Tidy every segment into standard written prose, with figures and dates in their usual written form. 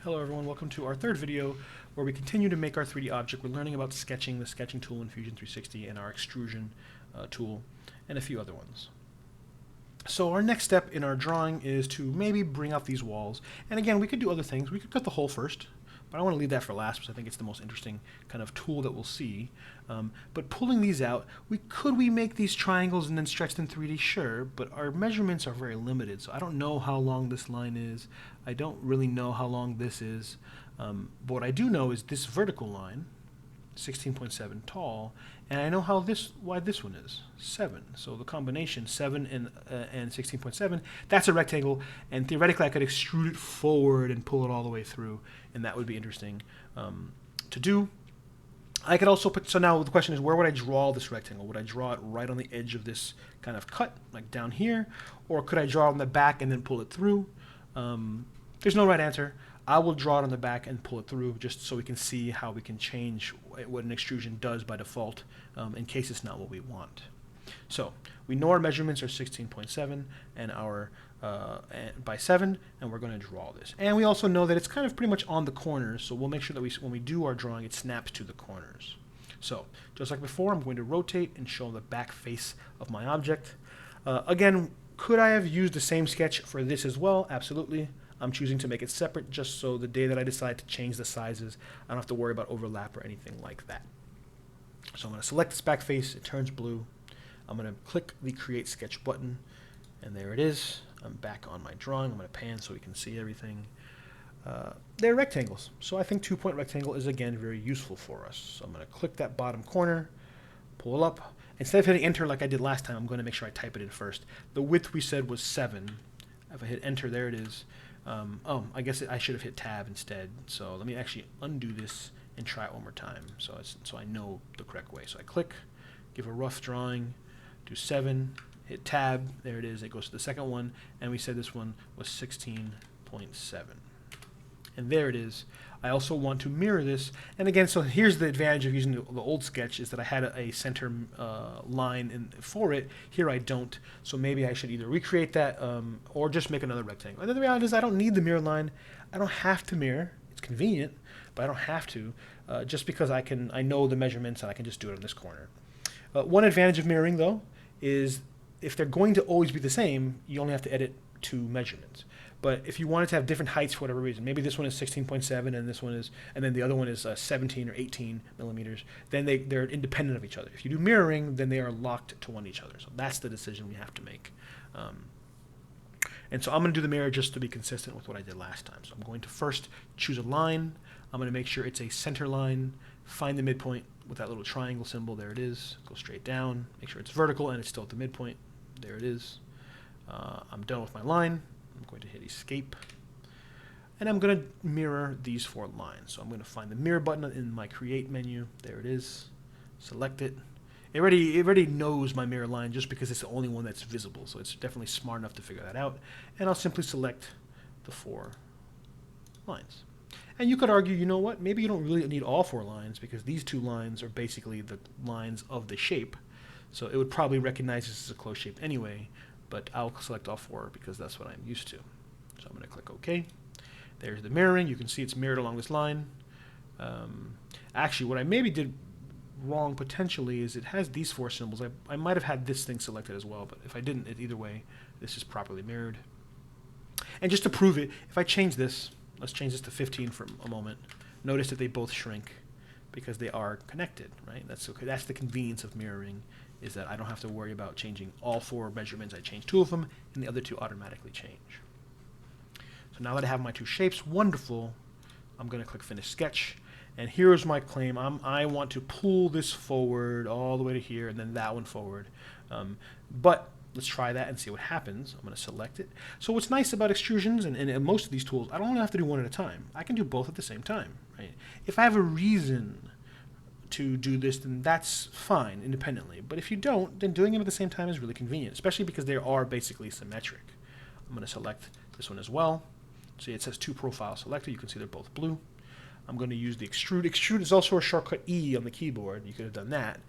Hello everyone, welcome to our third video where we continue to make our 3D object. We're learning about sketching, the sketching tool in Fusion 360 and our extrusion tool and a few other ones. So our next step in our drawing is to maybe bring out these walls. And again, we could do other things. We could cut the hole first, but I want to leave that for last because I think it's the most interesting kind of tool that we'll see. But pulling these out, could we make these triangles and then stretch them 3D? Sure, but our measurements are very limited, so I don't know how long this line is. I don't really know how long this is. But what I do know is this vertical line, 16.7 tall, and I know why this one is 7. So the combination 7 and 16.7, that's a rectangle, and theoretically I could extrude it forward and pull it all the way through, and that would be interesting to do. I could also put, so now the question is, where would I draw this rectangle? Would I draw it right on the edge of this kind of cut, like down here, or could I draw it on the back and then pull it through? There's no right answer. I will draw it on the back and pull it through just so we can see how we can change what an extrusion does by default in case it's not what we want. So we know our measurements are 16.7 and our by 7, and we're going to draw this. And we also know that it's kind of pretty much on the corners, so we'll make sure that when we do our drawing, it snaps to the corners. So just like before, I'm going to rotate and show the back face of my object. Again, could I have used the same sketch for this as well? Absolutely. I'm choosing to make it separate just so the day that I decide to change the sizes, I don't have to worry about overlap or anything like that. So I'm going to select this back face. It turns blue. I'm going to click the Create Sketch button, and there it is. I'm back on my drawing. I'm going to pan so we can see everything. They're rectangles, so I think two-point rectangle is, again, very useful for us. So I'm going to click that bottom corner, pull up. Instead of hitting Enter like I did last time, I'm going to make sure I type it in first. The width we said was 7. If I hit Enter, there it is. Oh, I guess I should have hit Tab instead. So let me actually undo this and try it one more time so I know the correct way. So I click, give a rough drawing, do 7, hit Tab, there it is, it goes to the second one, and we said this one was 16.7. And there it is. I also want to mirror this, and again, so here's the advantage of using the old sketch is that I had a center line for it. Here I don't, so maybe I should either recreate that or just make another rectangle. And then the reality is I don't need the mirror line. I don't have to mirror. It's convenient, but I don't have to, just because I know the measurements and I can just do it on this corner. One advantage of mirroring, though, is if they're going to always be the same, you only have to edit 2 measurements. But if you wanted to have different heights for whatever reason, maybe this one is 16.7 and this one is, and then the other one is 17 or 18 millimeters, then they're independent of each other. If you do mirroring, then they are locked to each other. So that's the decision we have to make. And so I'm going to do the mirror just to be consistent with what I did last time. So I'm going to first choose a line. I'm going to make sure it's a center line, find the midpoint with that little triangle symbol. There it is. Go straight down, make sure it's vertical and it's still at the midpoint. There it is. I'm done with my line. I'm going to hit Escape, and I'm going to mirror these 4 lines. So I'm going to find the mirror button in my Create menu. There it is. Select it. It already knows my mirror line just because it's the only one that's visible, so it's definitely smart enough to figure that out. And I'll simply select the 4 lines. And you could argue, you know what, maybe you don't really need all 4 lines because these 2 lines are basically the lines of the shape. So it would probably recognize this as a closed shape anyway, but I'll select all 4 because that's what I'm used to. So I'm going to click OK. There's the mirroring. You can see it's mirrored along this line. Actually, what I maybe did wrong potentially is it has these 4 symbols. I might have had this thing selected as well, but if I didn't, either way, this is properly mirrored. And just to prove it, if I change this, let's change this to 15 for a moment. Notice that they both shrink because they are connected, right? That's okay. That's the convenience of mirroring, is that I don't have to worry about changing all 4 measurements. I change 2 of them, and the other 2 automatically change. So now that I have my 2 shapes, wonderful, I'm going to click Finish Sketch. And here's my claim. I want to pull this forward all the way to here, and then that one forward. But let's try that and see what happens. I'm going to select it. So what's nice about extrusions and most of these tools, I don't have to do one at a time. I can do both at the same time, right? If I have a reason to do this, then that's fine independently. But if you don't, then doing them at the same time is really convenient, especially because they are basically symmetric. I'm going to select this one as well. See, it says 2 profiles selected. You can see they're both blue. I'm going to use the extrude. Extrude is also a shortcut E on the keyboard. You could have done that.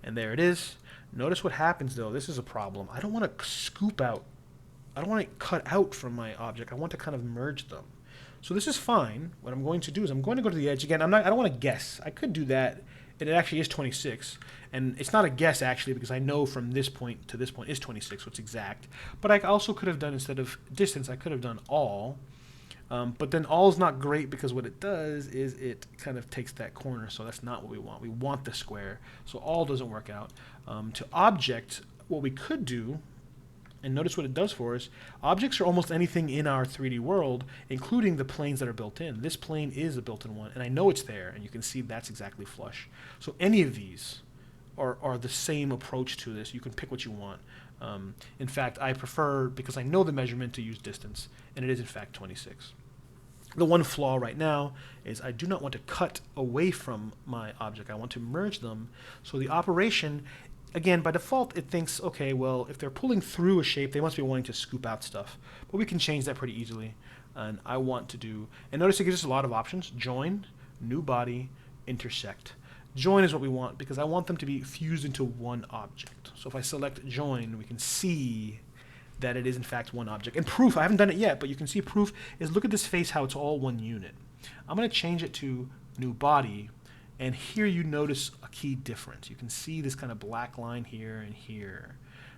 And there it is. Notice what happens, though. This is a problem. I don't want to scoop out. I don't want to cut out from my object. I want to kind of merge them. So this is fine. What I'm going to do is I'm going to go to the edge again. I don't want to guess. I could do that, and it actually is 26. And it's not a guess actually because I know from this point to this point is 26, so it's exact. But I also could have done, instead of distance, I could have done all. But then all is not great because what it does is it kind of takes that corner, so that's not what we want. We want the square, so all doesn't work out. To object, what we could do, and notice what it does for us, objects are almost anything in our 3D world, including the planes that are built in. This plane is a built-in one, and I know it's there, and you can see that's exactly flush. So any of these are the same approach to this. You can pick what you want. In fact, I prefer, because I know the measurement, to use distance, and it is in fact 26. The one flaw right now is I do not want to cut away from my object. I want to merge them. So the operation, again, by default, it thinks, okay, well, if they're pulling through a shape, they must be wanting to scoop out stuff. But we can change that pretty easily. And I want to do, and notice it gives us a lot of options: join, new body, intersect. Join is what we want because I want them to be fused into one object. So if I select join, we can see that it is in fact one object. And proof, I haven't done it yet, but you can see proof is, look at this face, how it's all one unit. I'm going to change it to new body, and here you notice a key difference. You can see this kind of black line here and here,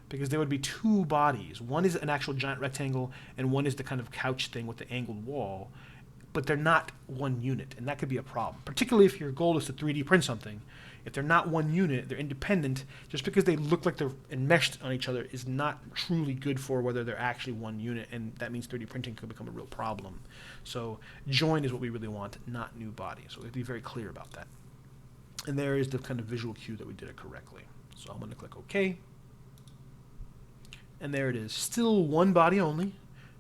because there would be two bodies. One is an actual giant rectangle, and one is the kind of couch thing with the angled wall. But they're not one unit, and that could be a problem, particularly if your goal is to 3D print something. If they're not one unit, they're independent. Just because they look like they're enmeshed on each other is not truly good for whether they're actually one unit, and that means 3D printing could become a real problem. So join is what we really want, not new body. So we have to be very clear about that. And there is the kind of visual cue that we did it correctly. So I'm going to click OK. And there it is. Still one body only.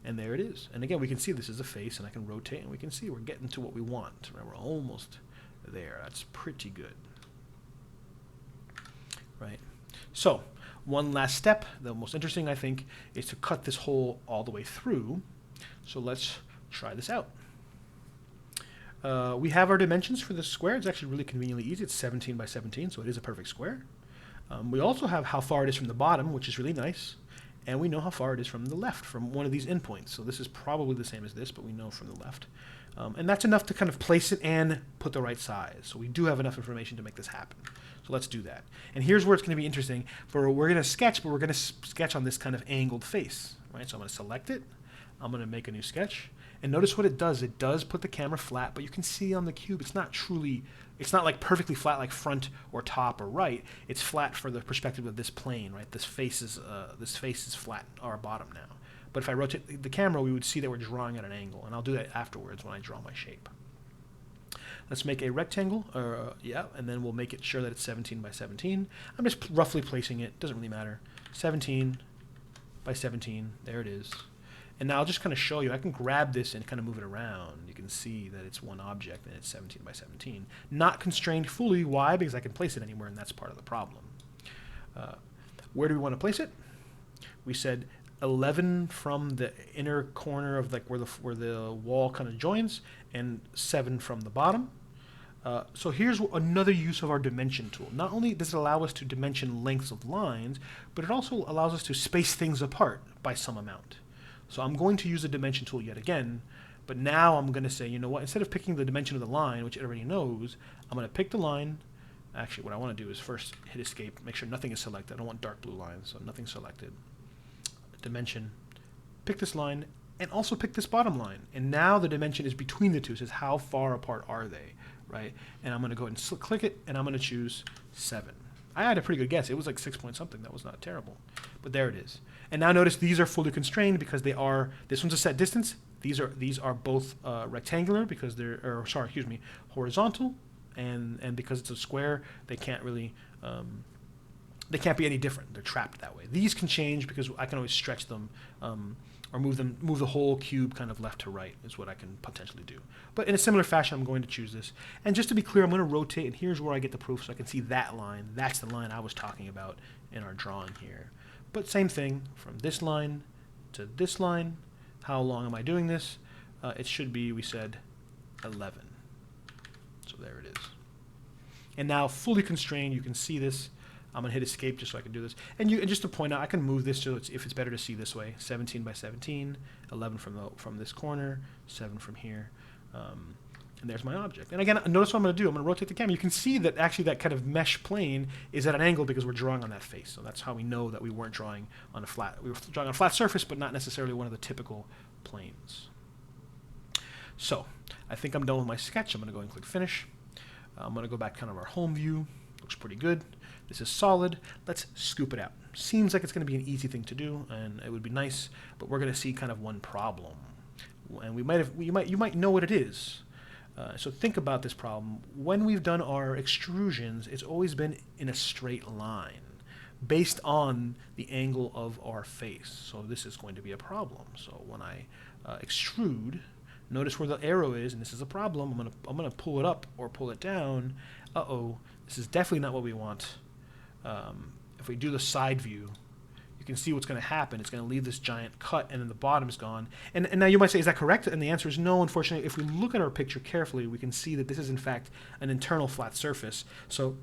And there it is. And again, we can see this is a face, and I can rotate, and we can see we're getting to what we want. Right? We're almost there. That's pretty good. Right? So, one last step, the most interesting, I think, is to cut this hole all the way through. So let's try this out. We have our dimensions for this square. It's actually really conveniently easy. It's 17 by 17, so it is a perfect square. We also have how far it is from the bottom, which is really nice. And we know how far it is from the left, from one of these endpoints. So this is probably the same as this, but we know from the left. And that's enough to kind of place it and put the right size. So we do have enough information to make this happen. So let's do that. And here's where it's going to be interesting. We're going to sketch, but we're going to sketch on this kind of angled face. Right? So I'm going to select it. I'm going to make a new sketch. And notice what it does. It does put the camera flat, but you can see on the cube it's not truly, it's not like perfectly flat like front or top or right. It's flat for the perspective of this plane, right? This face is flat, our bottom now. But if I rotate the camera, we would see that we're drawing at an angle, and I'll do that afterwards when I draw my shape. Let's make a rectangle, and then we'll make it sure that it's 17 by 17. I'm just roughly placing it, doesn't really matter. 17 by 17, there it is. And now I'll just kind of show you, I can grab this and kind of move it around. You can see that it's one object and it's 17 by 17. Not constrained fully, why? Because I can place it anywhere, and that's part of the problem. Where do we want to place it? We said 11 from the inner corner of like where the wall kind of joins, and 7 from the bottom. So here's another use of our dimension tool. Not only does it allow us to dimension lengths of lines, but it also allows us to space things apart by some amount. So I'm going to use the dimension tool yet again, but now I'm going to say, you know what, instead of picking the dimension of the line, which it already knows, I'm going to pick the line. Actually, what I want to do is first hit escape, make sure nothing is selected. I don't want dark blue lines, so nothing's selected. Dimension, pick this line, and also pick this bottom line. And now the dimension is between the two. It says how far apart are they, right? And I'm going to go ahead and click it, and I'm going to choose 7. I had a pretty good guess. It was like 6 point something. That was not terrible. But there it is. And now notice these are fully constrained because they are, this one's a set distance. These are both rectangular because they're, or sorry, excuse me, horizontal. And because it's a square, they can't really, they can't be any different. They're trapped that way. These can change because I can always stretch them or move the whole cube kind of left to right is what I can potentially do. But in a similar fashion, I'm going to choose this. And just to be clear, I'm going to rotate, and here's where I get the proof so I can see that line. That's the line I was talking about in our drawing here. But same thing, from this line to this line. How long am I doing this? It should be, we said, 11. So there it is. And now fully constrained, you can see this. I'm going to hit escape just so I can do this. And just to point out, I can move this so if it's better to see this way. 17 by 17, 11 from this corner, 7 from here. And there's my object. And again, notice what I'm going to do. I'm going to rotate the camera. You can see that actually that kind of mesh plane is at an angle because we're drawing on that face. So that's how we know that we weren't drawing on a flat. We were drawing on a flat surface, but not necessarily one of the typical planes. So I think I'm done with my sketch. I'm going to go and click Finish. I'm going to go back kind of our home view. Looks pretty good. This is solid. Let's scoop it out. Seems like it's going to be an easy thing to do, and it would be nice, but we're going to see kind of one problem. And you might know what it is. So think about this problem. When we've done our extrusions, it's always been in a straight line based on the angle of our face. So this is going to be a problem. So when I extrude, notice where the arrow is, and this is a problem. I'm gonna pull it up or pull it down. Uh-oh, this is definitely not what we want. If we do the side view, you can see what's going to happen. It's going to leave this giant cut, and then the bottom is gone. And now you might say, is that correct? And the answer is no, unfortunately. If we look at our picture carefully, we can see that this is, in fact, an internal flat surface. So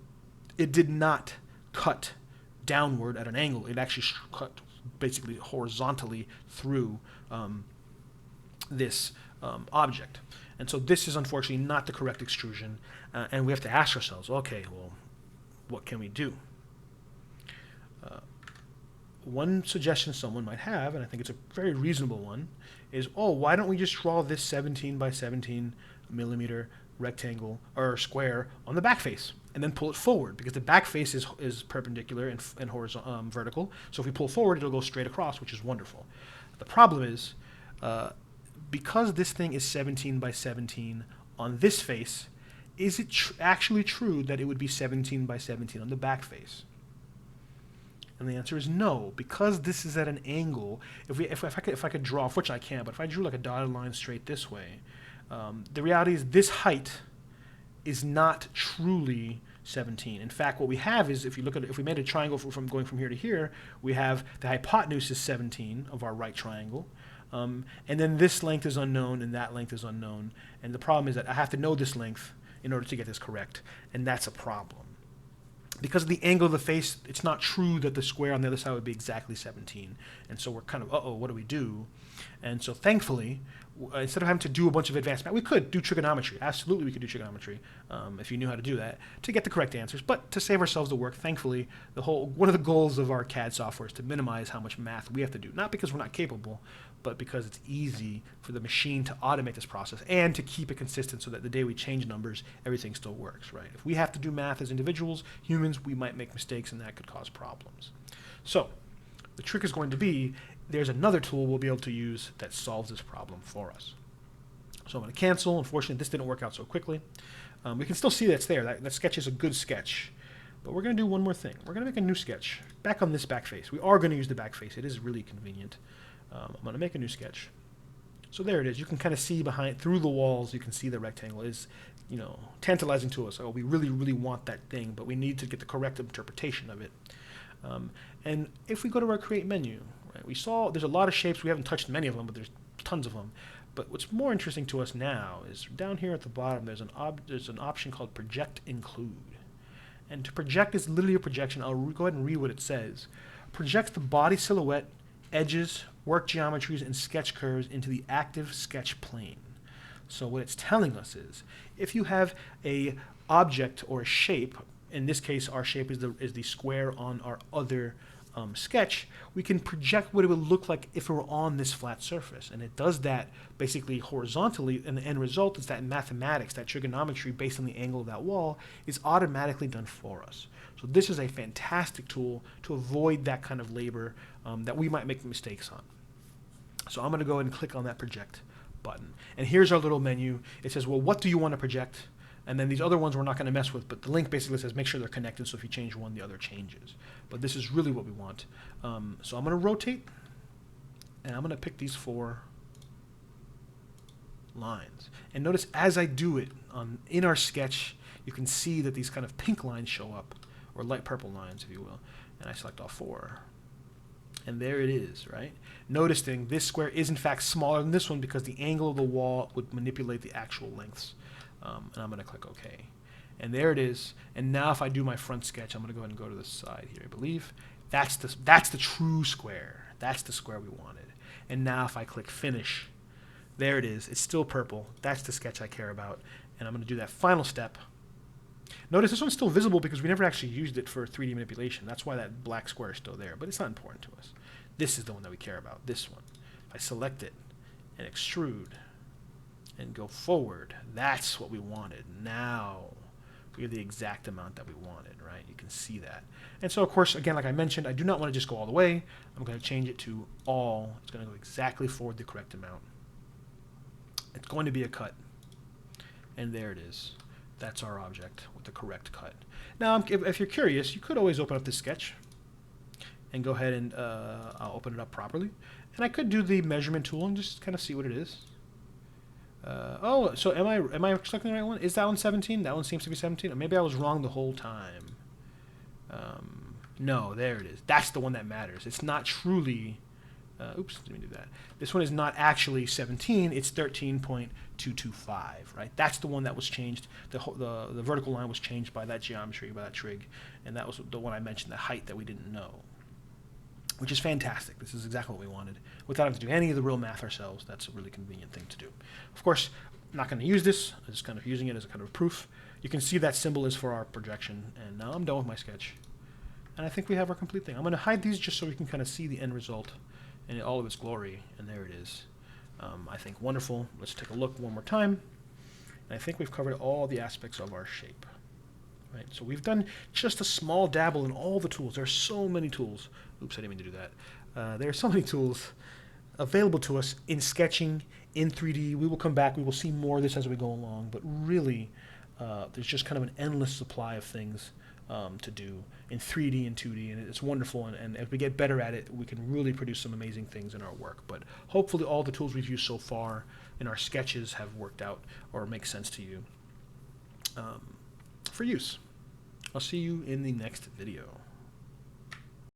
it did not cut downward at an angle. It actually cut basically horizontally through this object. And so this is, unfortunately, not the correct extrusion. And we have to ask ourselves, okay, well, what can we do? One suggestion someone might have, and I think it's a very reasonable one, is, oh, why don't we just draw this 17 by 17 millimeter rectangle or square on the back face and then pull it forward, because the back face is perpendicular and horizontal, vertical. So if we pull forward, it'll go straight across, which is wonderful. The problem is, because this thing is 17 by 17 on this face, is it actually true that it would be 17 by 17 on the back face? And the answer is no, because this is at an angle. If I could draw, which I can't, but if I drew like a dotted line straight this way, the reality is this height is not truly 17. In fact, what we have is, if we made a triangle from going from here to here, we have the hypotenuse is 17 of our right triangle. And then this length is unknown and that length is unknown. And the problem is that I have to know this length in order to get this correct, and that's a problem. Because of the angle of the face, it's not true that the square on the other side would be exactly 17. And so we're kind of, uh-oh, what do we do? And so thankfully, instead of having to do a bunch of advanced math, we could do trigonometry. Absolutely, we could do trigonometry if you knew how to do that to get the correct answers. But to save ourselves the work, thankfully, one of the goals of our CAD software is to minimize how much math we have to do. Not because we're not capable, but because it's easy for the machine to automate this process and to keep it consistent so that the day we change numbers, everything still works, right? If we have to do math as individuals, humans, we might make mistakes, and that could cause problems. So the trick is going to be, there's another tool we'll be able to use that solves this problem for us. So I'm going to cancel. Unfortunately, this didn't work out so quickly. We can still see that it's there. That sketch is a good sketch. But we're going to do one more thing. We're going to make a new sketch back on this back face. We are going to use the back face. It is really convenient. I'm going to make a new sketch. So there it is. You can kind of see through the walls, you can see the rectangle is, tantalizing to us. Oh, we really, really want that thing, but we need to get the correct interpretation of it. And if we go to our Create menu, right, we saw there's a lot of shapes. We haven't touched many of them, but there's tons of them. But what's more interesting to us now is down here at the bottom, there's an option called Project Include. And to project is literally a projection. I'll go ahead and read what it says. Projects the body silhouette, edges, work geometries, and sketch curves into the active sketch plane. So what it's telling us is, if you have a object or a shape, in this case our shape is the square on our other sketch, we can project what it would look like if it were on this flat surface. And it does that basically horizontally, and the end result is that mathematics, that trigonometry based on the angle of that wall, is automatically done for us. So this is a fantastic tool to avoid that kind of labor that we might make mistakes on. So I'm going to go ahead and click on that project button. And here's our little menu. It says, well, what do you want to project? And then these other ones we're not going to mess with, but the link basically says make sure they're connected, so if you change one, the other changes. But this is really what we want. So I'm going to rotate, and I'm going to pick these 4 lines. And notice as I do it in our sketch, you can see that these kind of pink lines show up, or light purple lines, if you will. And I select all 4. And there it is, right? Noticing this square is in fact smaller than this one because the angle of the wall would manipulate the actual lengths. And I'm going to click OK. And there it is. And now if I do my front sketch, I'm going to go ahead and go to the side here, I believe. That's the true square. That's the square we wanted. And now if I click finish, there it is. It's still purple. That's the sketch I care about. And I'm going to do that final step. Notice this one's still visible because we never actually used it for 3D manipulation. That's why that black square is still there, but it's not important to us. This is the one that we care about, this one. If I select it and extrude and go forward, that's what we wanted. Now we have the exact amount that we wanted, right? You can see that. And so, of course, again, like I mentioned, I do not want to just go all the way. I'm going to change it to all. It's going to go exactly forward the correct amount. It's going to be a cut. And there it is. That's our object with the correct cut. Now, if you're curious, you could always open up this sketch and go ahead and I'll open it up properly. And I could do the measurement tool and just kind of see what it is. Oh, so am I selecting the right one? Is that one 17? That one seems to be 17. Or maybe I was wrong the whole time. No, there it is. That's the one that matters. It's not truly... oops, let me do that. This one is not actually 17. It's 13.225, right? That's the one that was changed. The vertical line was changed by that geometry, by that trig. And that was the one I mentioned, the height that we didn't know, which is fantastic. This is exactly what we wanted. Without having to do any of the real math ourselves, that's a really convenient thing to do. Of course, I'm not going to use this. I'm just kind of using it as a kind of proof. You can see that symbol is for our projection. And now I'm done with my sketch. And I think we have our complete thing. I'm going to hide these just so we can kind of see the end result in all of its glory. And there it is. I think wonderful. Let's take a look one more time. And I think we've covered all the aspects of our shape. Right? So we've done just a small dabble in all the tools. There are so many tools. Oops, I didn't mean to do that. There are so many tools available to us in sketching, in 3D. We will come back. We will see more of this as we go along. But really, there's just kind of an endless supply of things to do in 3D and 2D. And it's wonderful. And as we get better at it, we can really produce some amazing things in our work. But hopefully all the tools we've used so far in our sketches have worked out or make sense to you for use. I'll see you in the next video.